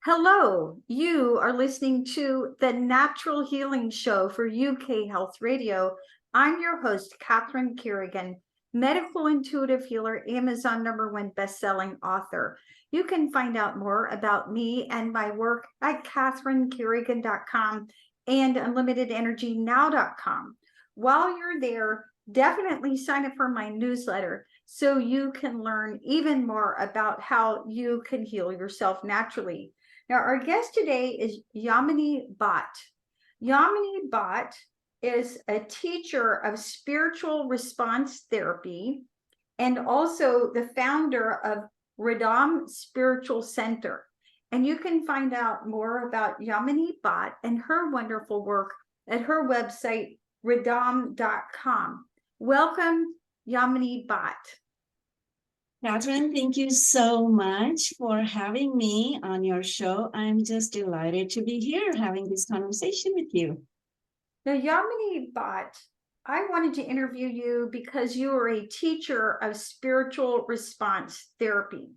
Hello, you are listening to the Natural Healing Show for UK Health Radio. I'm your host, Catherine Carrigan, medical intuitive healer, Amazon #1 best-selling author. You can find out more about me and my work at catherinecarrigan.com and unlimitedenergynow.com. While you're there, definitely sign up for my newsletter so you can learn even more about how you can heal yourself naturally. Now, our guest today is Yamini Bhatt. Yamini Bhatt is a teacher of spiritual response therapy and also the founder of Riddham Spiritual Center. And you can find out more about Yamini Bhatt and her wonderful work at her website, riddham.com. Welcome, Yamini Bhatt. Catherine, thank you so much for having me on your show. I'm just delighted to be here having this conversation with you. Now, Yamini Bhatt, I wanted to interview you because you are a teacher of spiritual response therapy.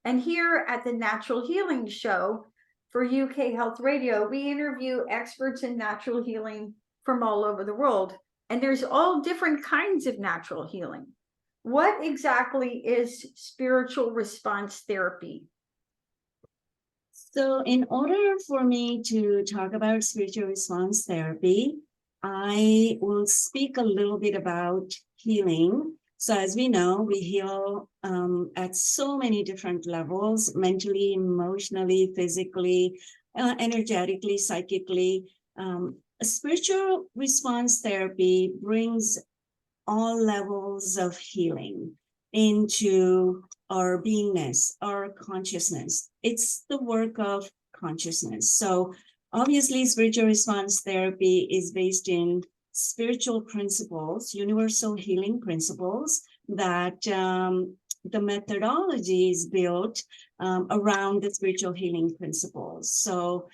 And here at the Natural Healing Show for UK Health Radio, we interview experts in natural healing from all over the world. And there's all different kinds of natural healing. What exactly is spiritual response therapy? So in order for me to talk about spiritual response therapy, I will speak a little bit about healing. So as we know, we heal at so many different levels, mentally, emotionally, physically, energetically, psychically. Spiritual response therapy brings all levels of healing into our beingness, our consciousness. It's the work of consciousness. So obviously, spiritual response therapy is based in spiritual principles, universal healing principles that the methodology is built around the spiritual healing principles. So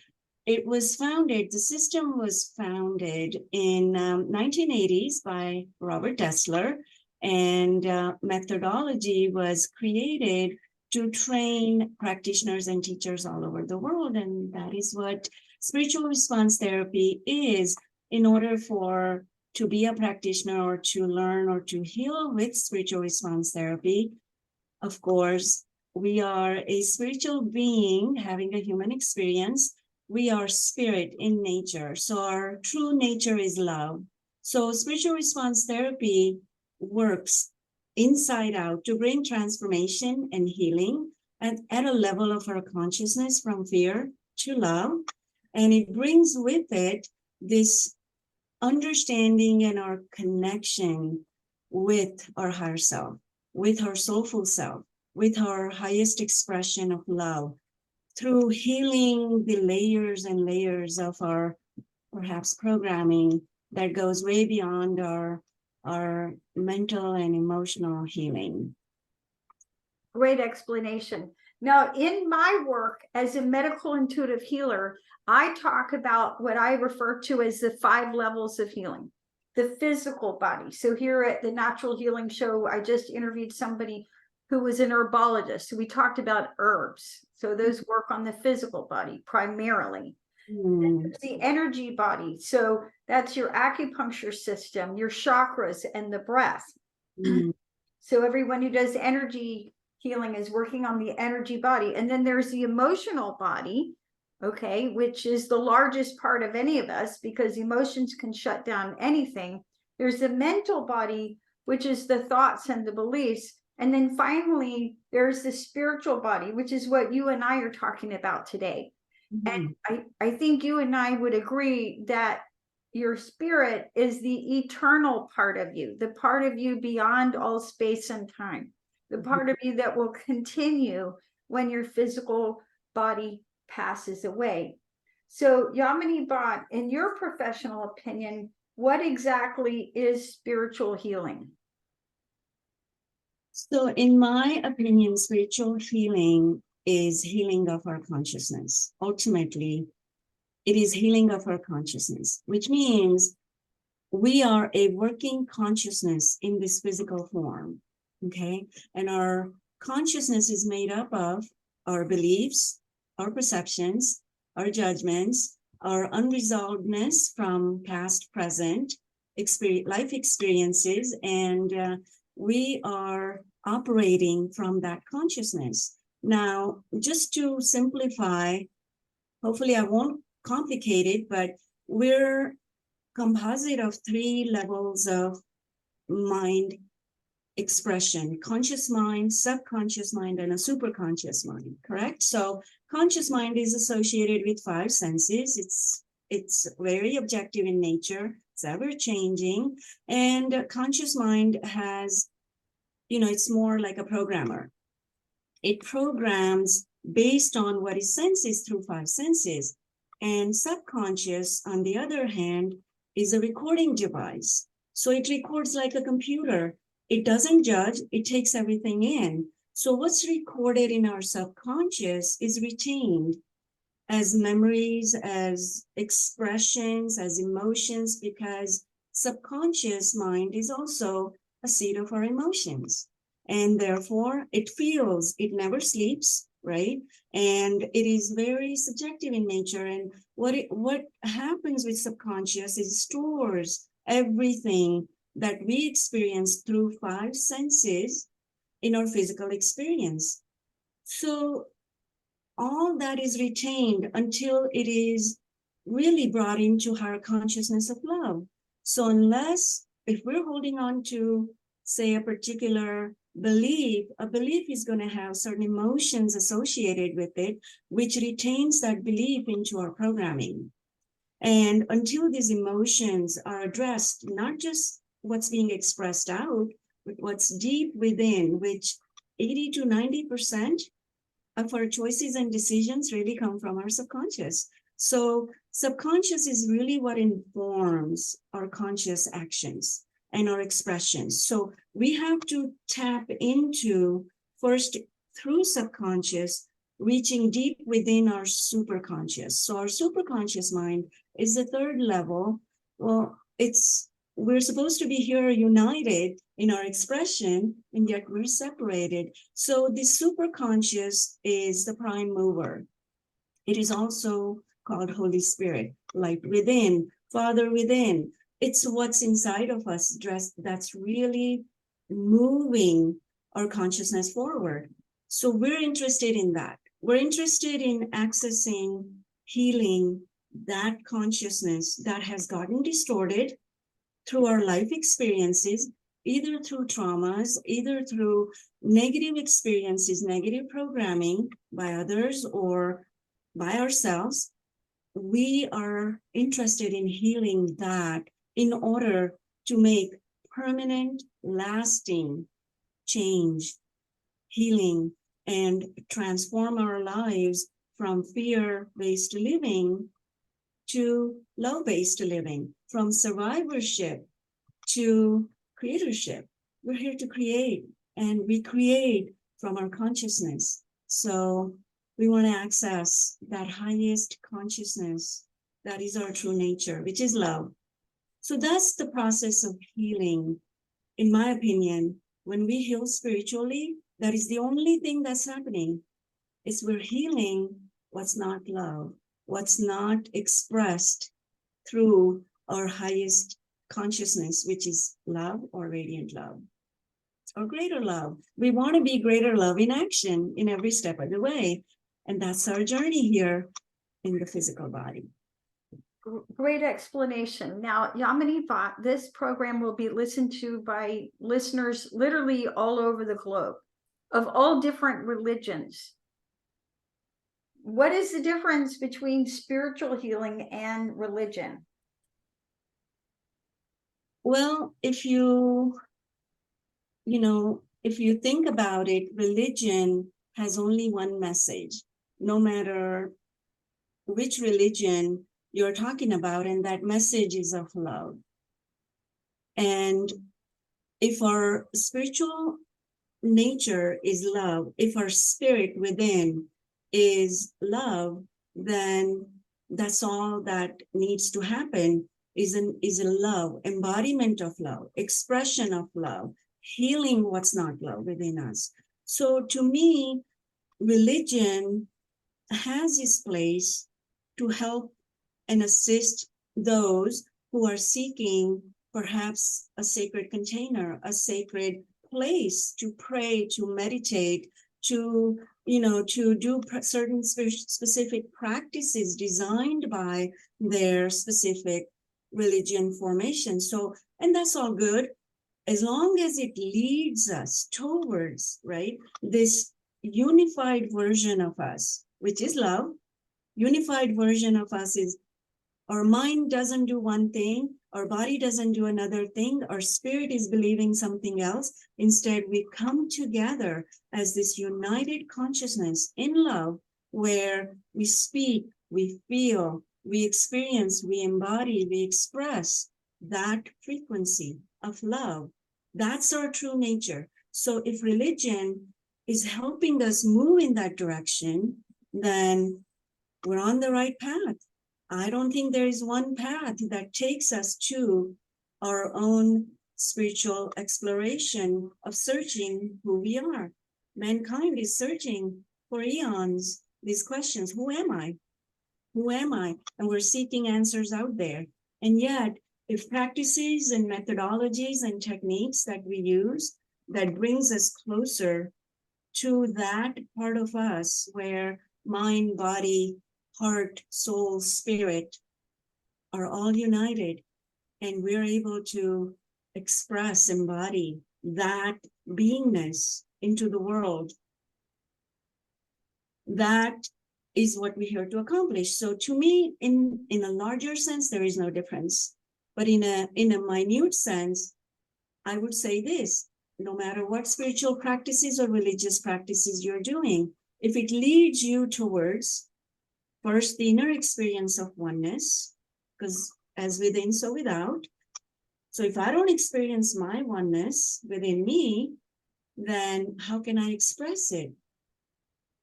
it was founded, the system was founded in 1980s by Robert Dessler, and methodology was created to train practitioners and teachers all over the world. And that is what spiritual response therapy is. In order to be a practitioner or to learn or to heal with spiritual response therapy, of course, we are a spiritual being having a human experience. We are spirit in nature. So our true nature is love. So spiritual response therapy works inside out to bring transformation and healing at a level of our consciousness from fear to love. And it brings with it this understanding and our connection with our higher self, with our soulful self, with our highest expression of love, through healing the layers and layers of our perhaps programming that goes way beyond our mental and emotional healing. Great explanation. Now, in my work as a medical intuitive healer, I talk about what I refer to as the 5 levels of healing. The physical body. So here at the Natural Healing Show, I just interviewed somebody who was an herbologist. So we talked about herbs. So those work on the physical body primarily. The energy body. So that's your acupuncture system, your chakras, and the breath. So everyone who does energy healing is working on the energy body. And then there's the emotional body, okay, which is the largest part of any of us because emotions can shut down anything. There's the mental body, which is the thoughts and the beliefs. And then finally, there's the spiritual body, which is what you and I are talking about today. And I think you and I would agree that your spirit is the eternal part of you, the part of you beyond all space and time, the part of you that will continue when your physical body passes away. So, Yamini Bhatt, in your professional opinion, what exactly is spiritual healing? So in my opinion, spiritual healing is healing of our consciousness. Ultimately, it is healing of our consciousness, which means we are a working consciousness in this physical form, okay? And our consciousness is made up of our beliefs, our perceptions, our judgments, our unresolvedness from past, present, life experiences, and we are operating from that consciousness. Now, just to simplify, hopefully I won't complicate it, but we're composite of 3 levels of mind expression: conscious mind, subconscious mind, and a superconscious mind, correct? So conscious mind is associated with 5 senses. It's very objective in nature, it's ever changing, and conscious mind has, it's more like a programmer. It programs based on what it senses through 5 senses. And subconscious, on the other hand, is a recording device. So it records like a computer. It doesn't judge, it takes everything in. So what's recorded in our subconscious is retained as memories, as expressions, as emotions, because subconscious mind is also a seat of our emotions. And therefore it feels, it never sleeps, right? And it is very subjective in nature. And what happens with subconscious is stores everything that we experience through 5 senses in our physical experience. So all that is retained until it is really brought into higher consciousness of love. So if we're holding on to, say, a particular belief, a belief is going to have certain emotions associated with it, which retains that belief into our programming. And until these emotions are addressed, not just what's being expressed out, but what's deep within, which 80 to 90% of our choices and decisions really come from our subconscious. So subconscious is really what informs our conscious actions and our expressions. So we have to tap into, first through subconscious, reaching deep within our superconscious. So our superconscious mind is the 3rd level. Well, we're supposed to be here united in our expression, and yet we're separated. So the superconscious is the prime mover. It is also called Holy Spirit, light within, Father within. It's what's inside of us that's really moving our consciousness forward. So we're interested in that. We're interested in accessing, healing that consciousness that has gotten distorted through our life experiences, either through traumas, either through negative experiences, negative programming by others or by ourselves. We are interested in healing that in order to make permanent, lasting change, healing, and transform our lives from fear-based living to love-based living, from survivorship to creatorship. We're here to create, and we create from our consciousness. So we want to access that highest consciousness that is our true nature, which is love. So that's the process of healing. In my opinion, when we heal spiritually, that is the only thing that's happening, is we're healing what's not love, what's not expressed through our highest consciousness, which is love or radiant love or greater love. We want to be greater love in action in every step of the way. And that's our journey here in the physical body. Great explanation. Now, Yamini Bhatt, this program will be listened to by listeners literally all over the globe of all different religions. What is the difference between spiritual healing and religion? Well, if you think about it, religion has only one message, no matter which religion you're talking about, and that message is of love. And if our spiritual nature is love, if our spirit within is love, then that's all that needs to happen, is a love, embodiment of love, expression of love, healing what's not love within us. So to me, religion has its place to help and assist those who are seeking perhaps a sacred container, a sacred place to pray, to meditate, to, to do certain specific practices designed by their specific religion formation. So, and that's all good, as long as it leads us towards, right, this unified version of us, which is love. Unified version of us is our mind doesn't do one thing, our body doesn't do another thing, our spirit is believing something else. Instead, we come together as this united consciousness in love, where we speak, we feel, we experience, we embody, we express that frequency of love. That's our true nature. So if religion is helping us move in that direction, then we're on the right path. I don't think there is one path that takes us to our own spiritual exploration of searching who we are. Mankind is searching for eons these questions. Who am I? Who am I? And we're seeking answers out there. And yet, if practices and methodologies and techniques that we use that brings us closer to that part of us where mind, body, heart, soul, spirit are all united, and we're able to express, embody that beingness into the world, that is what we're here to accomplish. So to me, in a larger sense, there is no difference. But in a minute sense, I would say this: no matter what spiritual practices or religious practices you're doing, if it leads you towards first the inner experience of oneness, because as within, so without. So if I don't experience my oneness within me, then how can I express it?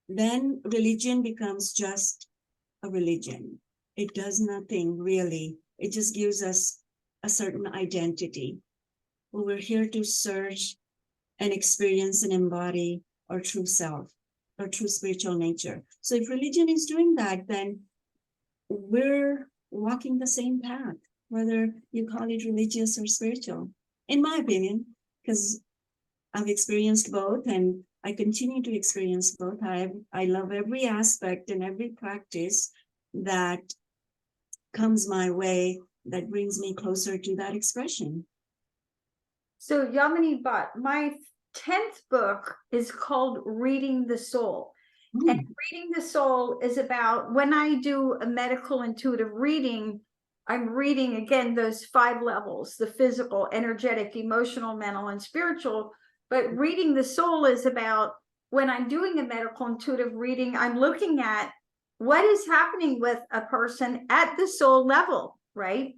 Then religion becomes just a religion. It does nothing really. It just gives us a certain identity. Well, we're here to search and experience and embody our true self, our true spiritual nature. So if religion is doing that, then we're walking the same path, whether you call it religious or spiritual, in my opinion, because I've experienced both and I continue to experience both. I love every aspect and every practice that comes my way that brings me closer to that expression. So Yamini Bhatt, my 10th book is called Reading the Soul. And Reading the Soul is about, when I do a medical intuitive reading, I'm reading again those 5 levels: the physical, energetic, emotional, mental, and spiritual. But Reading the Soul is about, when I'm doing a medical intuitive reading, I'm looking at what is happening with a person at the soul level, right?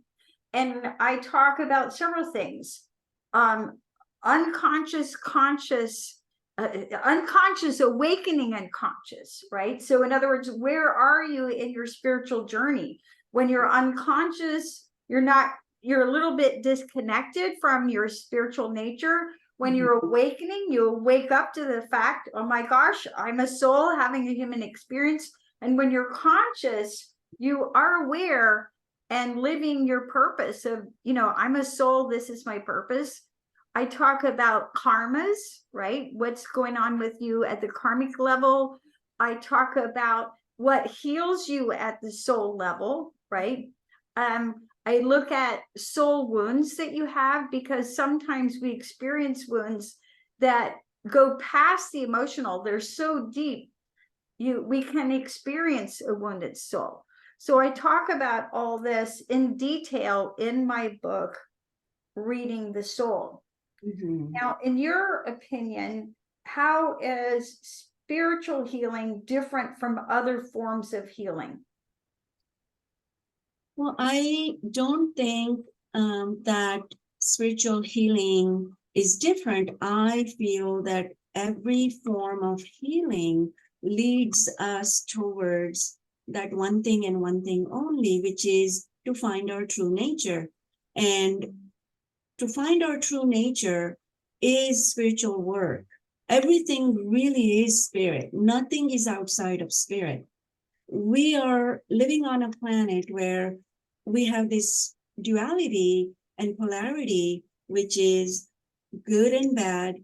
And I talk about several things: unconscious, conscious, unconscious, awakening unconscious, right? So in other words, where are you in your spiritual journey? When you're unconscious, you're a little bit disconnected from your spiritual nature. When you're awakening, you wake up to the fact, oh my gosh, I'm a soul having a human experience. And when you're conscious, you are aware and living your purpose of, I'm a soul, this is my purpose. I talk about karmas, right? What's going on with you at the karmic level. I talk about what heals you at the soul level, right? I look at soul wounds that you have, because sometimes we experience wounds that go past the emotional. They're so deep, we can experience a wounded soul. So I talk about all this in detail in my book, Reading the Soul. Now, in your opinion, how is spiritual healing different from other forms of healing? Well, I don't think that spiritual healing is different. I feel that every form of healing leads us towards that one thing and one thing only, which is to find our true nature. And to find our true nature is spiritual work. Everything really is spirit. Nothing is outside of spirit. we are living on a planet where we have this duality and polarity, which is good and bad,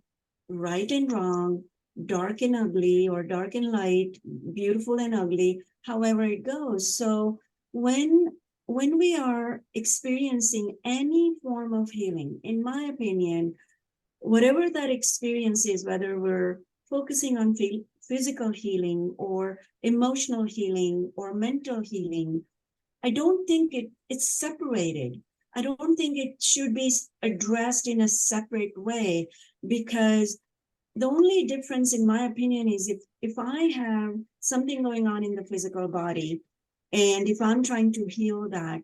right and wrong, dark and ugly, or dark and light, beautiful and ugly, however it goes. So when we are experiencing any form of healing, in my opinion, whatever that experience is, whether we're focusing on physical healing or emotional healing or mental healing, I don't think it's separated. I don't think it should be addressed in a separate way, because the only difference, in my opinion, is if I have something going on in the physical body, and if I'm trying to heal that,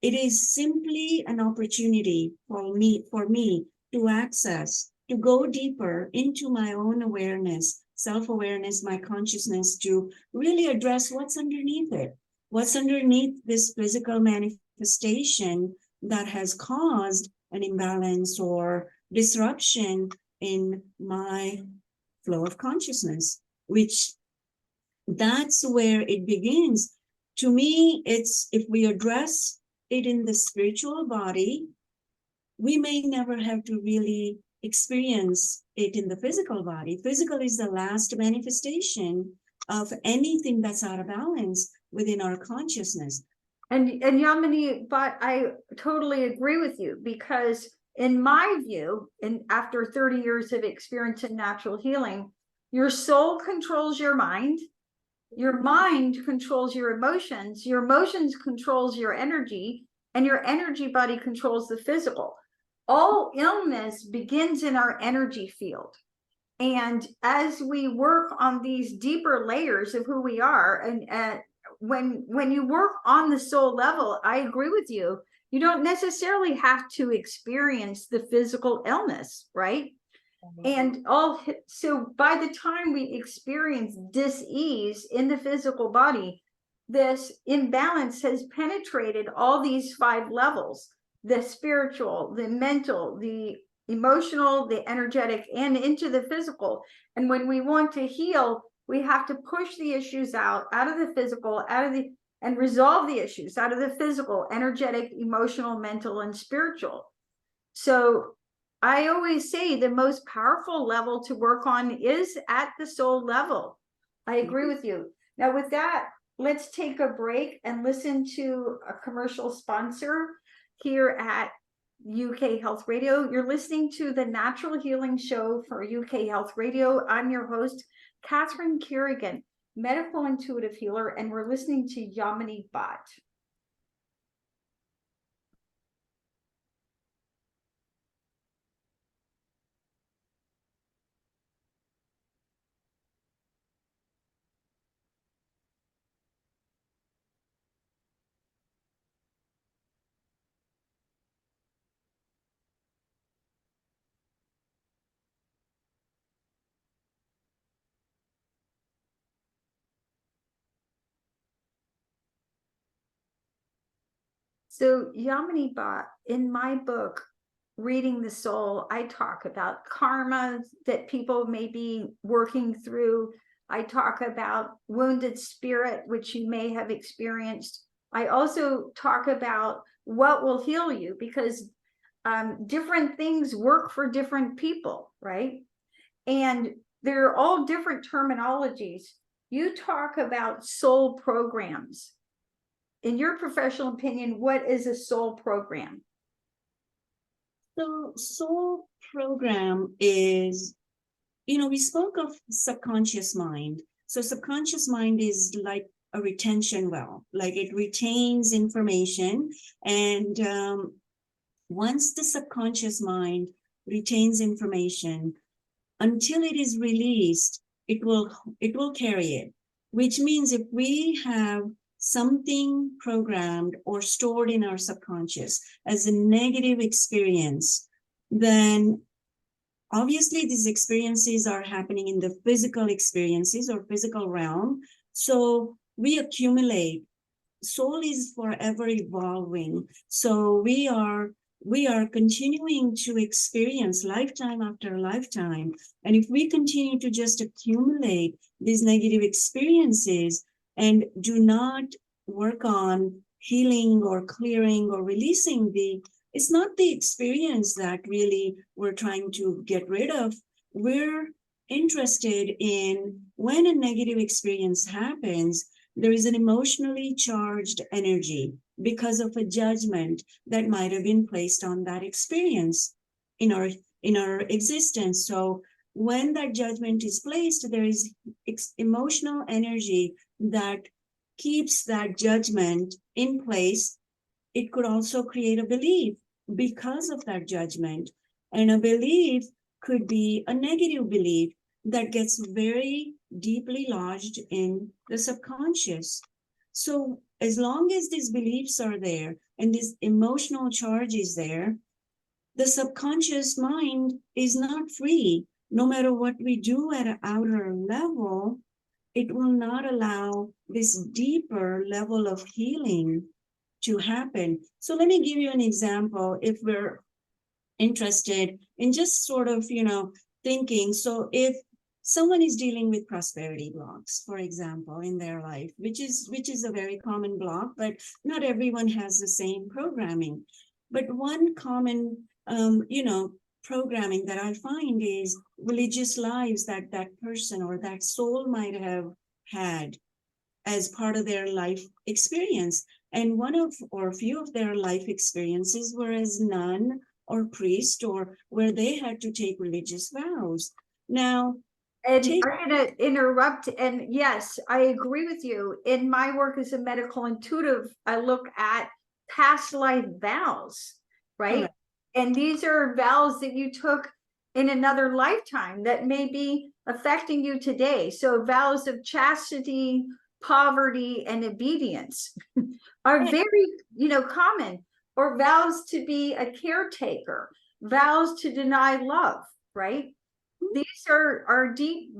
it is simply an opportunity for me to access, to go deeper into my own awareness, self-awareness, my consciousness, to really address what's underneath it. What's underneath this physical manifestation that has caused an imbalance or disruption in my flow of consciousness, which that's where it begins. To me, it's if we address it in the spiritual body, we may never have to really experience it in the physical body. Physical is the last manifestation of anything that's out of balance within our consciousness. And Yamini, but I totally agree with you, because in my view, and after 30 years of experience in natural healing, your soul controls your mind controls your emotions controls your energy, and your energy body controls the physical. All illness begins in our energy field. And as we work on these deeper layers of who we are, and when you work on the soul level, I agree with you. You don't necessarily have to experience the physical illness, right? And so by the time we experience dis-ease in the physical body, this imbalance has penetrated all these 5 levels: the spiritual, the mental, the emotional, the energetic, and into the physical. And when we want to heal, we have to push the issues out of the physical, and resolve the issues out of the physical, energetic, emotional, mental, and spiritual. So I always say the most powerful level to work on is at the soul level. I agree with you. Now, with that, let's take a break and listen to a commercial sponsor here at UK Health Radio. You're listening to the Natural Healing Show for UK Health Radio. I'm your host, Catherine Carrigan, medical intuitive healer, and we're listening to Yamini Bhatt. So Yamini Bhatt, in my book, Reading the Soul, I talk about karma that people may be working through. I talk about wounded spirit, which you may have experienced. I also talk about what will heal you, because different things work for different people, right? And they're all different terminologies. You talk about soul programs. In your professional opinion, what is a soul program? So soul program is, we spoke of subconscious mind. So subconscious mind is like a retention well, like it retains information. And once the subconscious mind retains information, until it is released, it will carry it, which means if we have something programmed or stored in our subconscious as a negative experience, then obviously these experiences are happening in the physical experiences or physical realm. So we accumulate. Soul is forever evolving. So we are continuing to experience lifetime after lifetime. And if we continue to just accumulate these negative experiences, and do not work on healing or clearing or releasing it's not the experience that really we're trying to get rid of. We're interested in when a negative experience happens, there is an emotionally charged energy because of a judgment that might have been placed on that experience in our existence. So when that judgment is placed, there is emotional energy that keeps that judgment in place. It could also create a belief because of that judgment. And a belief could be a negative belief that gets very deeply lodged in the subconscious. So as long as these beliefs are there and this emotional charge is there, the subconscious mind is not free. No matter what we do at an outer level, it will not allow this deeper level of healing to happen. So let me give you an example if we're interested in just sort of, thinking. So if someone is dealing with prosperity blocks, for example, in their life, which is a very common block, but not everyone has the same programming. But one common, programming that I find is religious lives that that person or that soul might have had as part of their life experience. And one of, or a few of their life experiences were as nun or priest, or where they had to take religious vows. Now, and I'm going to interrupt. And yes, I agree with you. In my work as a medical intuitive, I look at past life vows, right? Correct. And these are vows that you took in another lifetime that may be affecting you today. So vows of chastity, poverty, and obedience are very, common. Or vows to be a caretaker, vows to deny love, right? These are deep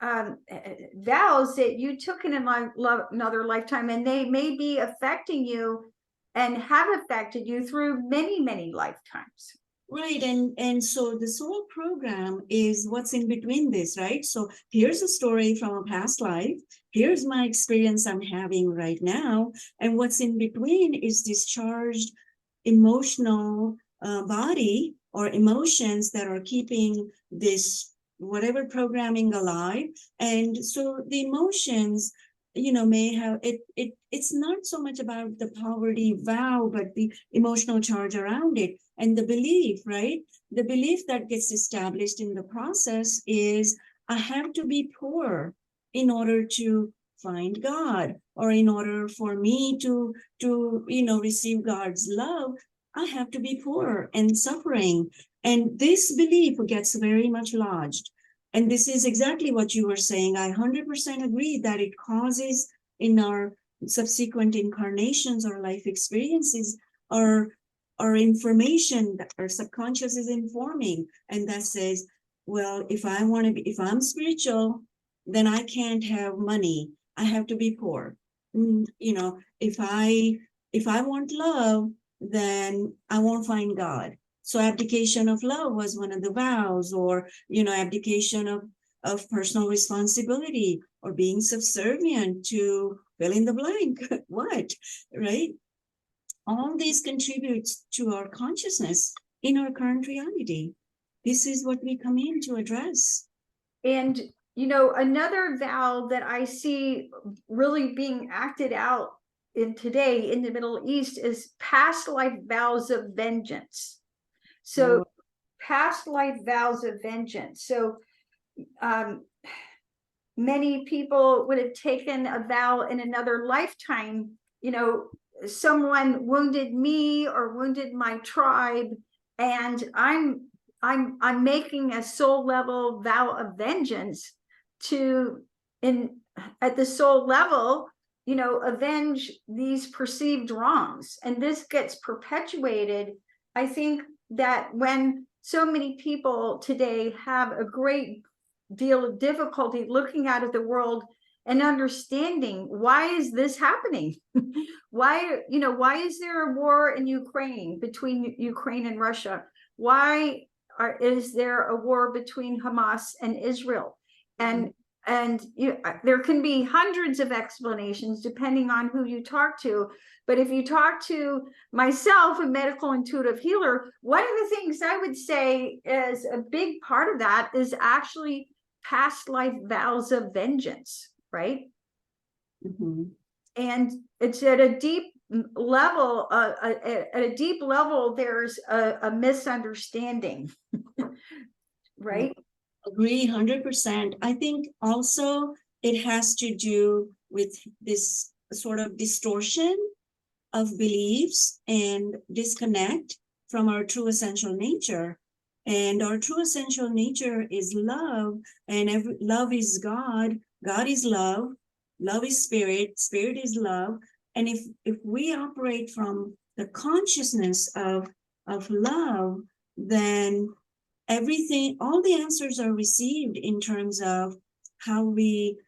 vows that you took in another lifetime, and they may be affecting you and have affected you through many, many lifetimes. Right. And so the soul program is what's in between this, right? So here's a story from a past life. Here's my experience I'm having right now. And what's in between is this charged emotional body or emotions that are keeping this whatever programming alive. And so the emotions, may have it's not so much about the poverty vow, but the emotional charge around it. And the belief, right? The belief that gets established in the process is I have to be poor in order to find God, or in order for me to receive God's love, I have to be poor and suffering. And this belief gets very much lodged. And this is exactly what you were saying. I 100% agree that it causes in our subsequent incarnations or life experiences or information that our subconscious is informing, and that says, well, if I'm spiritual, then I can't have money. I have to be poor. If I want love, then I won't find God. So abdication of love was one of the vows, or abdication of personal responsibility, or being subservient to fill in the blank. What, right? All these contributes to our consciousness in our current reality. This is what we come in to address. And, another vow that I see really being acted out in today in the Middle East is past life vows of vengeance. So past life vows of vengeance. So many people would have taken a vow in another lifetime, someone wounded me or wounded my tribe, and I'm making a soul level vow of vengeance to at the soul level, avenge these perceived wrongs. And this gets perpetuated. I think that when so many people today have a great deal of difficulty looking out at the world and understanding, why is this happening? Why is there a war in Ukraine, between Ukraine and Russia? Why is there a war between Hamas and Israel? And And there can be hundreds of explanations depending on who you talk to. But if you talk to myself, a medical intuitive healer, one of the things I would say is a big part of that is actually past life vows of vengeance, right? Mm-hmm. And it's at a deep level, there's a misunderstanding, right? Agree 100%. I think also it has to do with this sort of distortion of beliefs and disconnect from our true essential nature. And our true essential nature is love, and love is God. God is love. Love is spirit. Spirit is love. And if we operate from the consciousness of love, then everything, all the answers are received in terms of how we,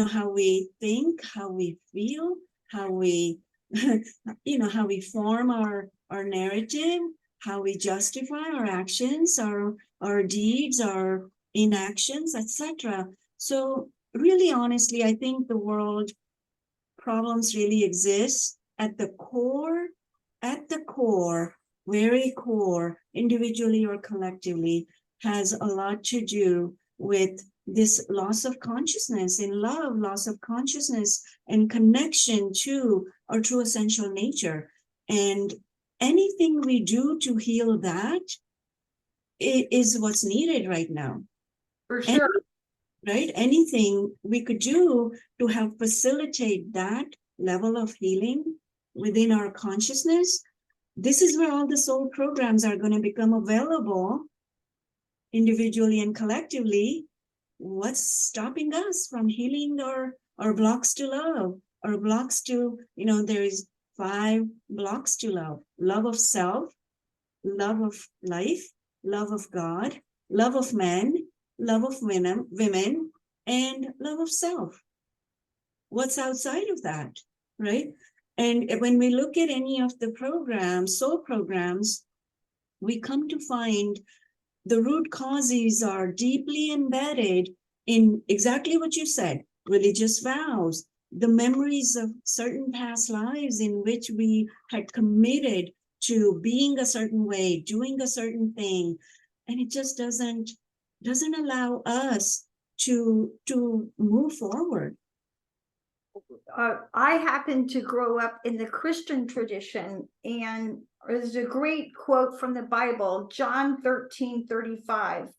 how we think, how we feel, how we, how we form our narrative, how we justify our actions, our deeds, our inactions, etc. So really, honestly, I think the world problems really exist at the core, very core, individually or collectively, has a lot to do with this loss of consciousness in love, loss of consciousness and connection to our true essential nature. And anything we do to heal that is what's needed right now. For sure. Right? Anything we could do to help facilitate that level of healing within our consciousness. This is where all the soul programs are going to become available individually and collectively. What's stopping us from healing our blocks to love, our blocks to, there is 5 blocks to love: love of self, love of life, love of God, love of men, love of women, and love of self. What's outside of that, right? And when we look at any of the programs, soul programs, we come to find the root causes are deeply embedded in exactly what you said: religious vows, the memories of certain past lives in which we had committed to being a certain way, doing a certain thing, and it just doesn't allow us to move forward. I happen to grow up in the Christian tradition, and there's a great quote from the Bible, John 13:35.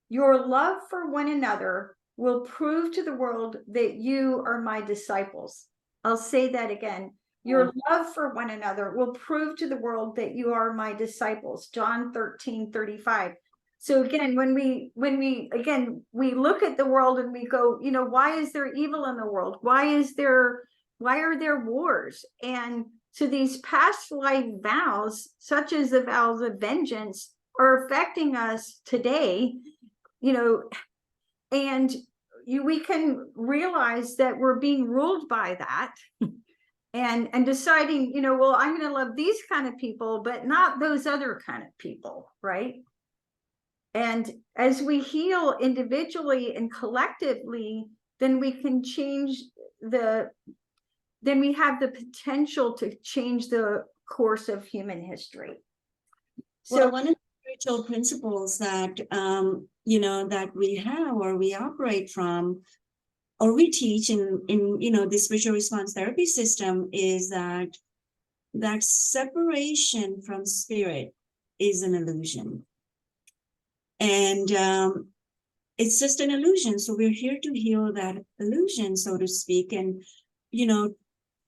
Your love for one another will prove to the world that you are my disciples. I'll say that again. Your love for one another will prove to the world that you are my disciples. John 13:35. So again, when we look at the world and we go, why is there evil in the world? Why are there wars? And so these past life vows, such as the vows of vengeance, are affecting us today, and we can realize that we're being ruled by that. And deciding, well, I'm going to love these kind of people, but not those other kind of people, right? And as we heal individually and collectively, then we can then we have the potential to change the course of human history. So one of the spiritual principles that, that we have, or we operate from, or we teach in the spiritual response therapy system, is that separation from spirit is an illusion. And it's just an illusion. So we're here to heal that illusion, so to speak. And,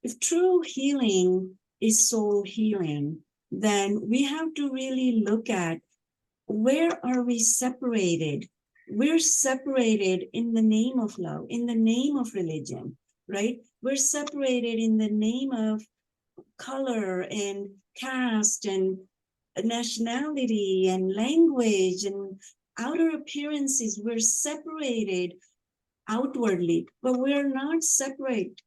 if true healing is soul healing, then we have to really look at, where are we separated? We're separated in the name of love, in the name of religion, right? We're separated in the name of color and caste and nationality and language and outer appearances. We're separated outwardly, but we're not separate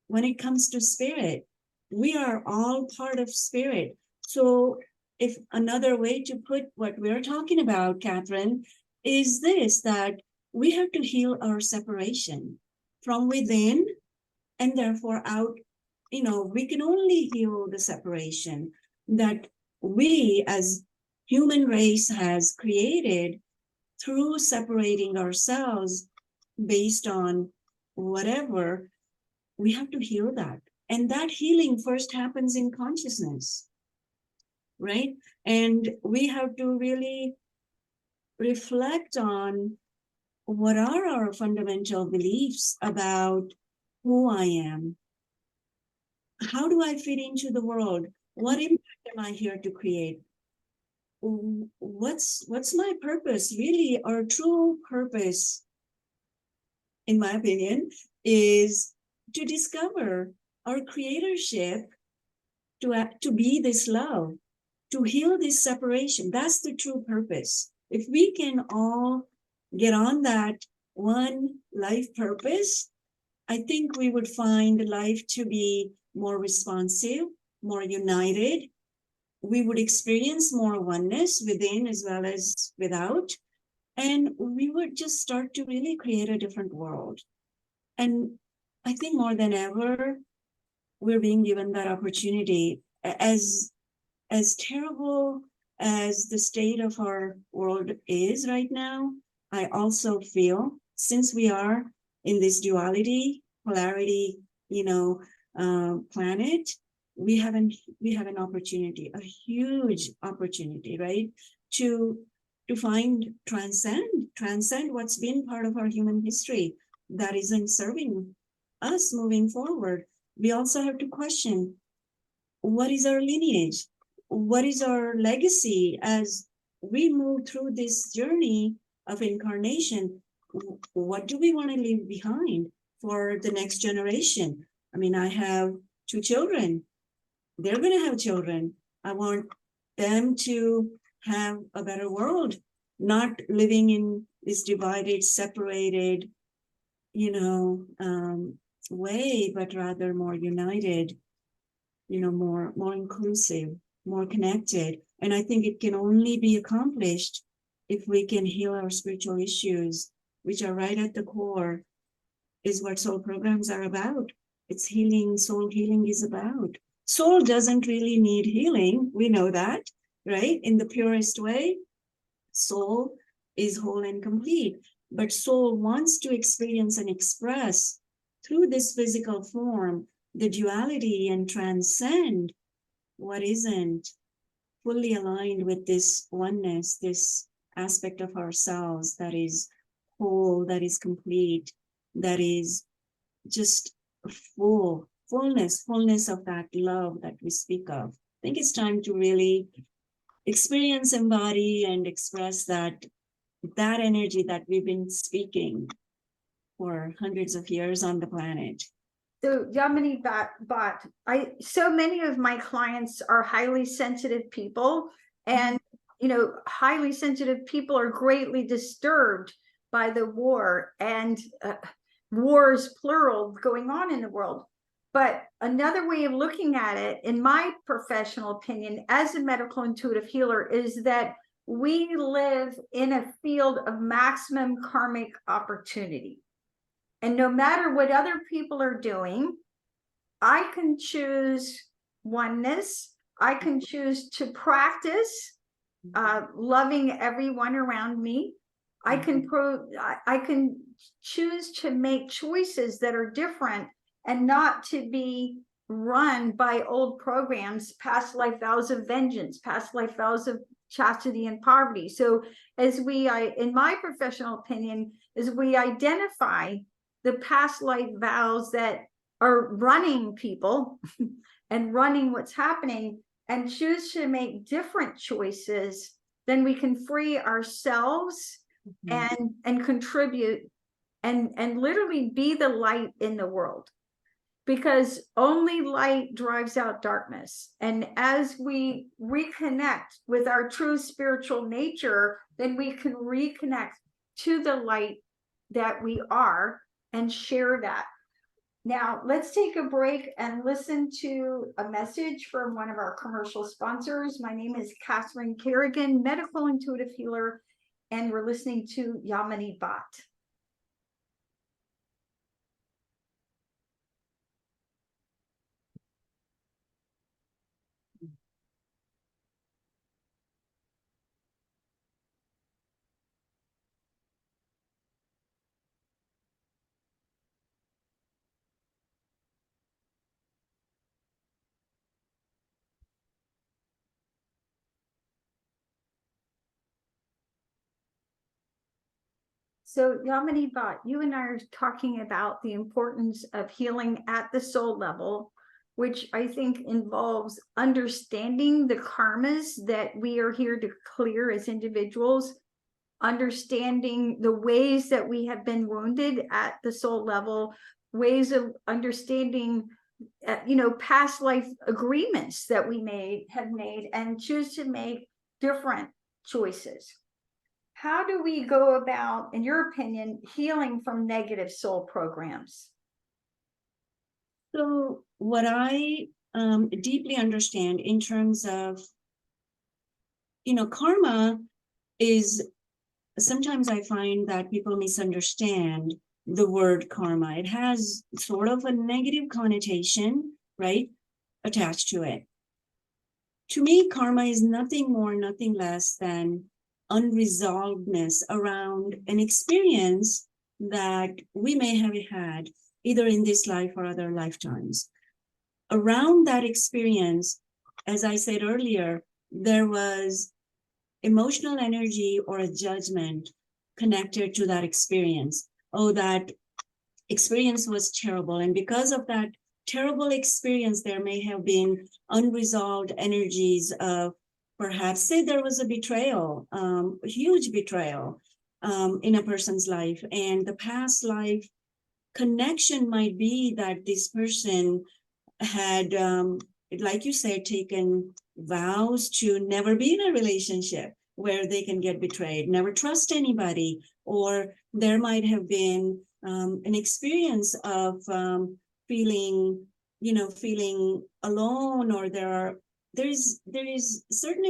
when it comes to spirit. We are all part of spirit. So if another way to put what we're talking about, Catherine, is this, that we have to heal our separation from within and therefore out. We can only heal the separation that we as human race has created through separating ourselves based on whatever. We have to heal that. And that healing first happens in consciousness, right? And we have to really reflect on what are our fundamental beliefs about who I am. How do I fit into the world? What impact am I here to create? What's my purpose? Really, our true purpose, in my opinion, is to discover our creatorship, to be this love, to heal this separation. That's the true purpose. If we can all get on that one life purpose, I think we would find life to be more responsive, more united. We would experience more oneness within as well as without. And we would just start to really create a different world. And I think more than ever, we're being given that opportunity. As terrible as the state of our world is right now, I also feel, since we are in this duality, polarity, planet, we have an opportunity, a huge opportunity, right? To transcend what's been part of our human history that isn't serving us moving forward. We also have to question, what is our lineage? What is our legacy as we move through this journey of incarnation? What do we want to leave behind for the next generation? I mean, I have 2 children. They're going to have children. I want them to have a better world, not living in this divided, separated, way, but rather more united, more inclusive, more connected. And I think it can only be accomplished if we can heal our spiritual issues, which are right at the core, is what soul programs are about. It's healing. Soul healing is about. Soul doesn't really need healing. We know that, right? In the purest way, soul is whole and complete. But soul wants to experience and express through this physical form the duality and transcend what isn't fully aligned with this oneness, this aspect of ourselves that is whole, that is complete, that is just fullness of that love that we speak of. I think it's time to really experience, embody, and express that energy that we've been speaking for hundreds of years on the planet. So Yamini Bhatt, so many of my clients are highly sensitive people, and highly sensitive people are greatly disturbed by the war and wars, plural, going on in the world. But another way of looking at it, in my professional opinion, as a medical intuitive healer, is that we live in a field of maximum karmic opportunity. And no matter what other people are doing, I can choose oneness. I can choose to practice loving everyone around me. I can choose to make choices that are different and not to be run by old programs, past life vows of vengeance, past life vows of chastity and poverty. So as in my professional opinion, as we identify the past life vows that are running people and running what's happening, and choose to make different choices, then we can free ourselves and contribute and literally be the light in the world, because only light drives out darkness. And as we reconnect with our true spiritual nature, then we can reconnect to the light that we are and share that. Now, let's take a break and listen to a message from one of our commercial sponsors. My name is Catherine Carrigan, medical intuitive healer, and we're listening to Yamini Bhatt. So Yamini Bhatt, you and I are talking about the importance of healing at the soul level, which I think involves understanding the karmas that we are here to clear as individuals, understanding the ways that we have been wounded at the soul level, ways of understanding past life agreements that we have made and choose to make different choices. How do we go about, in your opinion, healing from negative soul programs? So what I deeply understand in terms of, karma is, sometimes I find that people misunderstand the word karma. It has sort of a negative connotation, right, attached to it. To me, karma is nothing more, nothing less than unresolvedness around an experience that we may have had either in this life or other lifetimes. Around that experience, as I said earlier, there was emotional energy or a judgment connected to that experience. Oh, that experience was terrible. And because of that terrible experience, there may have been unresolved energies of, perhaps, say there was a betrayal, a huge betrayal in a person's life. And the past life connection might be that this person had, like you said, taken vows to never be in a relationship where they can get betrayed, never trust anybody, or there might have been an experience of feeling alone, or there is certain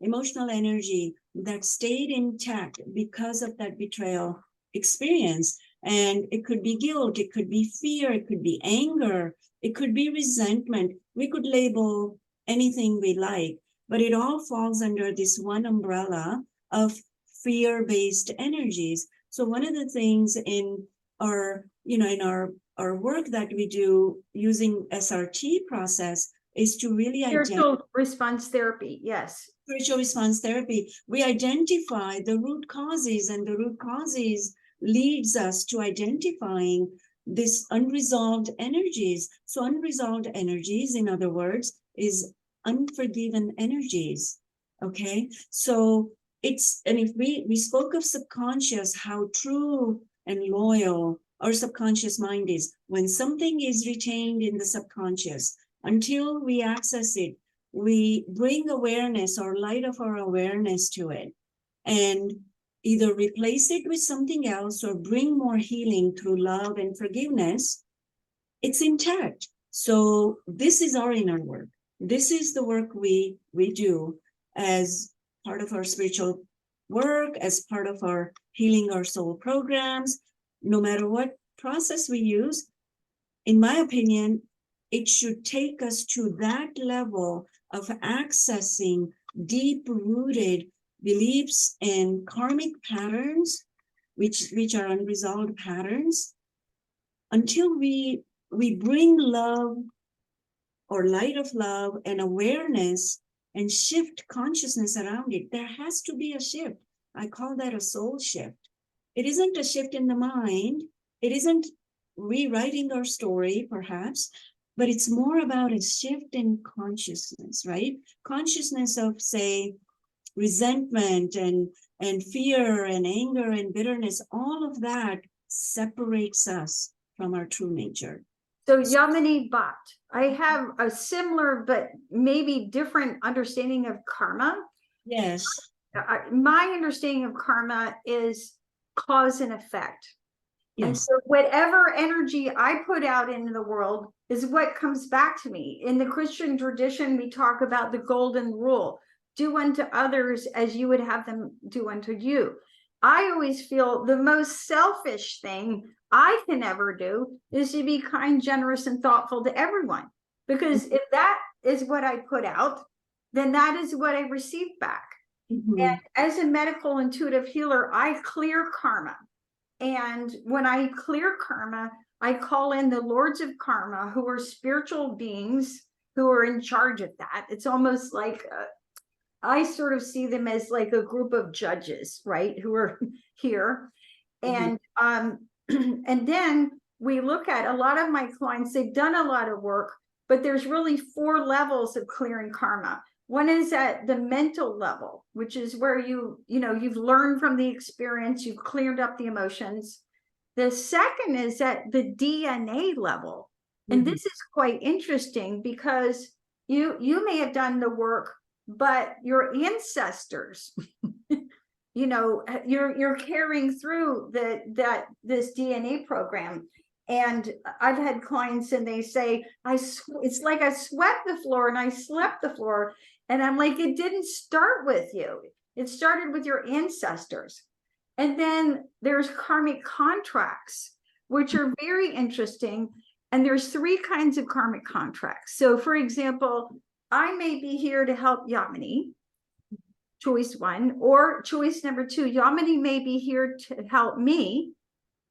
emotional energy that stayed intact because of that betrayal experience. And it could be guilt, it could be fear, it could be anger, it could be resentment. We could label anything we like, but it all falls under this one umbrella of fear-based energies. So one of the things in our work that we do using SRT process is to really spiritual response therapy. Yes. Spiritual response therapy. We identify the root causes, and the root causes leads us to identifying this unresolved energies. So unresolved energies, in other words, is unforgiven energies. Okay. So and if we spoke of subconscious, how true and loyal our subconscious mind is. When something is retained in the subconscious, until we access it, we bring awareness or light of our awareness to it, and either replace it with something else or bring more healing through love and forgiveness, it's intact. So this is our inner work. This is the work we do as part of our spiritual work, as part of our healing our soul programs. No matter what process we use, in my opinion, it should take us to that level of accessing deep-rooted beliefs and karmic patterns, which are unresolved patterns, until we bring love or light of love and awareness and shift consciousness around it. There has to be a shift. I call that a soul shift. It isn't a shift in the mind. It isn't rewriting our story, perhaps, but it's more about a shift in consciousness, right? Consciousness of, say, resentment and fear and anger and bitterness. All of that separates us from our true nature. So Yamini Bhatt, I have a similar but maybe different understanding of karma. Yes. My understanding of karma is cause and effect. Yes. And so whatever energy I put out into the world is what comes back to me. In the Christian tradition, we talk about the golden rule: do unto others as you would have them do unto you. I always feel the most selfish thing I can ever do is to be kind, generous, and thoughtful to everyone. Because if that is what I put out, then that is what I receive back. Mm-hmm. And as a medical intuitive healer, I clear karma. And when I clear karma, I call in the lords of karma, who are spiritual beings who are in charge of that. It's almost like I sort of see them as like a group of judges, right, who are here. And and then we look at a lot of my clients, they've done a lot of work, but there's really 4 levels of clearing karma. One is at the mental level, which is where you've learned from the experience, you've cleared up the emotions. The second is at the DNA level. And this is quite interesting because you may have done the work, but your ancestors, you're carrying through this DNA program. And I've had clients and they say, it's like I swept the floor and I slept the floor. And I'm like, it didn't start with you. It started with your ancestors. And then there's karmic contracts, which are very interesting. And there's 3 kinds of karmic contracts. So for example, I may be here to help Yamini, choice 1, or choice number 2, Yamini may be here to help me,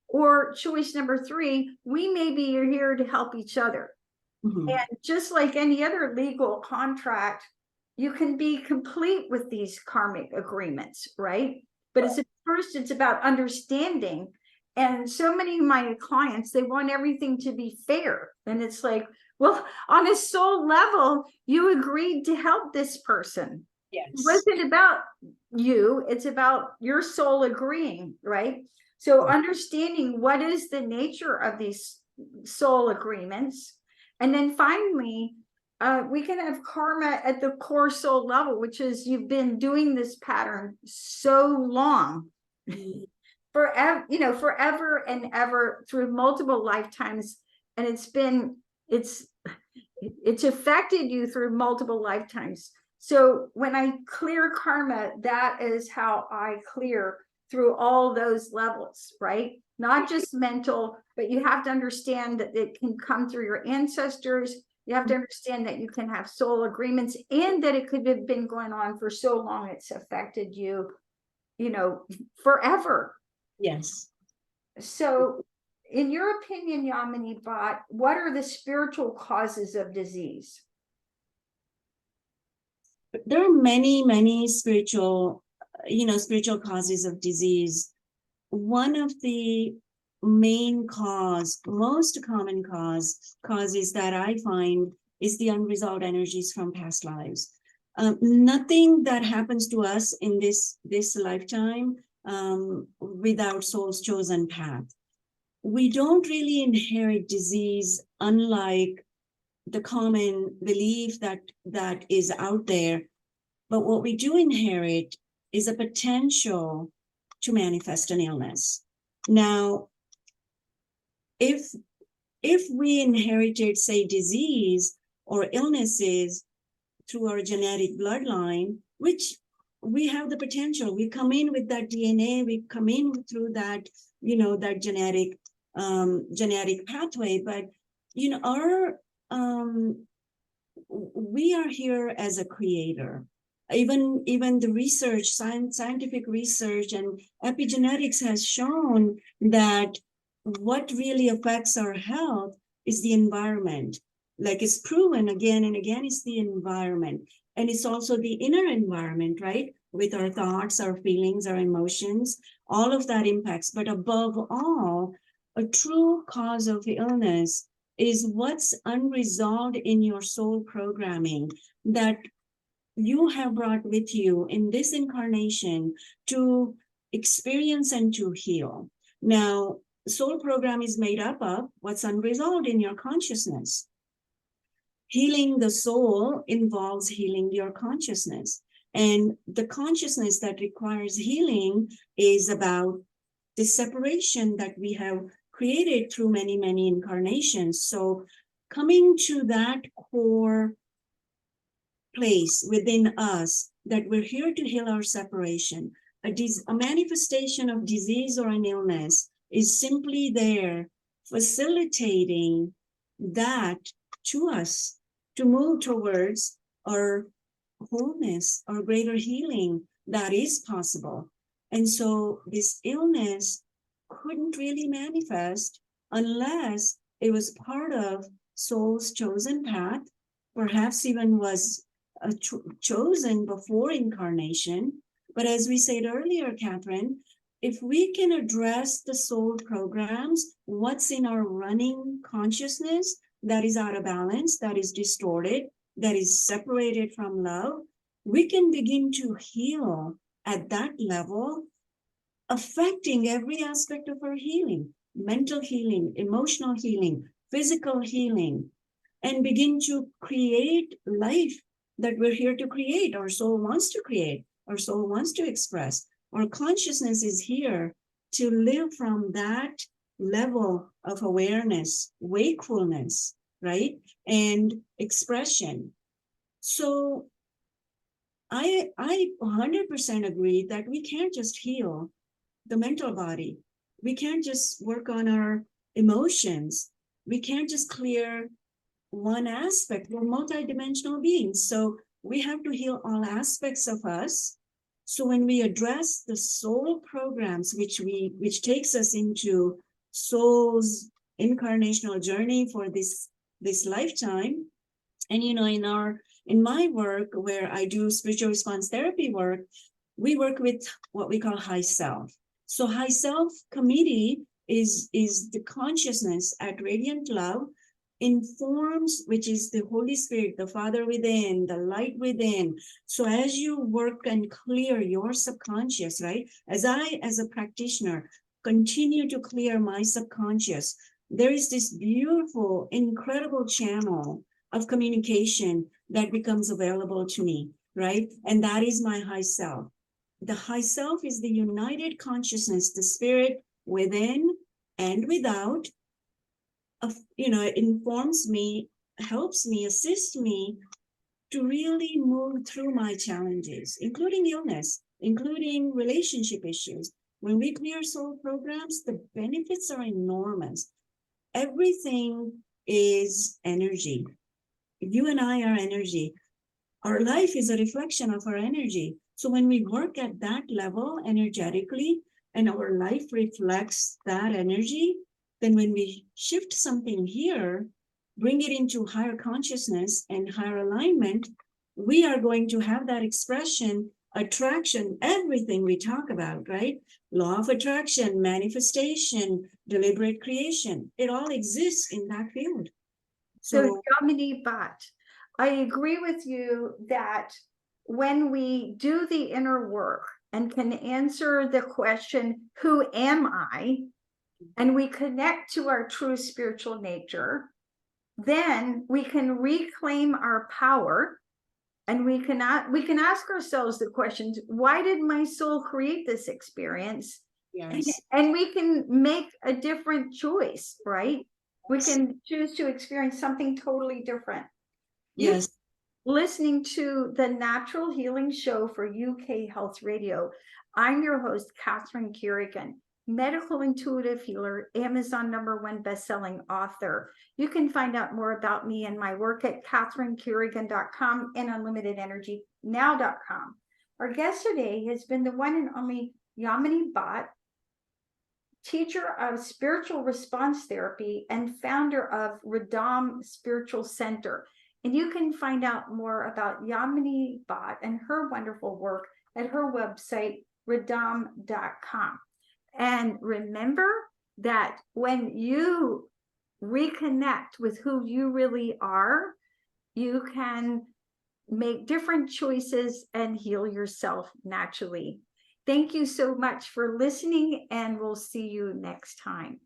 or choice number 3, we may be here to help each other. And just like any other legal contract, you can be complete with these karmic agreements, right? But it's about understanding. And so many of my clients, they want everything to be fair. And it's like, well, on a soul level, you agreed to help this person. Yes. It wasn't about you, it's about your soul agreeing, right? So understanding what is the nature of these soul agreements. And then finally, we can have karma at the core soul level, which is you've been doing this pattern so long, forever and ever through multiple lifetimes. And it's affected you through multiple lifetimes. So when I clear karma, that is how I clear through all those levels, right? Not just mental, but you have to understand that it can come through your ancestors. You have to understand that you can have soul agreements and that it could have been going on for so long it's affected you, forever. Yes. So in your opinion, Yamini Bhatt, what are the spiritual causes of disease? There are many spiritual causes of disease. One of the main most common causes that I find is the unresolved energies from past lives. Nothing that happens to us in this lifetime without soul's chosen path. We don't really inherit disease, unlike the common belief that is out there. But what we do inherit is a potential to manifest an illness. Now, if we inherited, say, disease or illnesses through our genetic bloodline, which we have the potential, we come in with that DNA, we come in through that, that genetic pathway, but we are here as a creator. Even the research, scientific research and epigenetics has shown that what really affects our health is the environment. Like it's proven again and again, it's the environment. And it's also the inner environment, right? With our thoughts, our feelings, our emotions, all of that impacts. But above all, a true cause of illness is what's unresolved in your soul programming that you have brought with you in this incarnation to experience and to heal. Now, soul program is made up of what's unresolved in your consciousness. Healing the soul involves healing your consciousness. And the consciousness that requires healing is about the separation that we have created through many incarnations. So coming to that core place within us that we're here to heal our separation, a manifestation of disease or an illness is simply there facilitating that to us to move towards our wholeness, our greater healing that is possible. And so this illness couldn't really manifest unless it was part of soul's chosen path, perhaps even was chosen before incarnation. But as we said earlier, Catherine, if we can address the soul programs, what's in our running consciousness that is out of balance, that is distorted, that is separated from love, we can begin to heal at that level, affecting every aspect of our healing, mental healing, emotional healing, physical healing, and begin to create life that we're here to create. Our soul wants to create, our soul wants to express. Our consciousness is here to live from that level of awareness, wakefulness, right? And expression. So I 100% agree that we can't just heal the mental body. We can't just work on our emotions. We can't just clear one aspect. We're multidimensional beings. So we have to heal all aspects of us. So when we address the soul programs, which takes us into soul's incarnational journey for this lifetime, and in my work where I do spiritual response therapy work, we work with what we call high self. So high self committee is the consciousness at Radiant Love informs, which is the Holy Spirit, the Father within, the light within. So as you work and clear your subconscious, right? As I, as a practitioner, continue to clear my subconscious, there is this beautiful, incredible channel of communication that becomes available to me, right? And that is my high self. The high self is the united consciousness, the spirit within and without. It informs me, helps me, assists me to really move through my challenges, including illness, including relationship issues. When we clear soul programs, the benefits are enormous. Everything is energy. You and I are energy. Our life is a reflection of our energy. So when we work at that level energetically, and our life reflects that energy, then when we shift something here, bring it into higher consciousness and higher alignment, we are going to have that expression, attraction, everything we talk about, right? Law of attraction, manifestation, deliberate creation. It all exists in that field. So Yamini Bhatt, I agree with you that when we do the inner work and can answer the question, who am I? And we connect to our true spiritual nature, then we can reclaim our power, and we can ask ourselves the questions, why did my soul create this experience? Yes. And we can make a different choice, right? We can choose to experience something totally different. Yes. Listening to the Natural Healing Show for UK Health Radio. I'm your host, Catherine Carrigan, medical intuitive healer, Amazon #1 bestselling author. You can find out more about me and my work at catherinecarrigan.com and unlimitedenergynow.com. Our guest today has been the one and only Yamini Bhatt, teacher of spiritual response therapy and founder of Riddham Spiritual Center. And you can find out more about Yamini Bhatt and her wonderful work at her website, riddham.com. And remember that when you reconnect with who you really are, you can make different choices and heal yourself naturally. Thank you so much for listening, and we'll see you next time.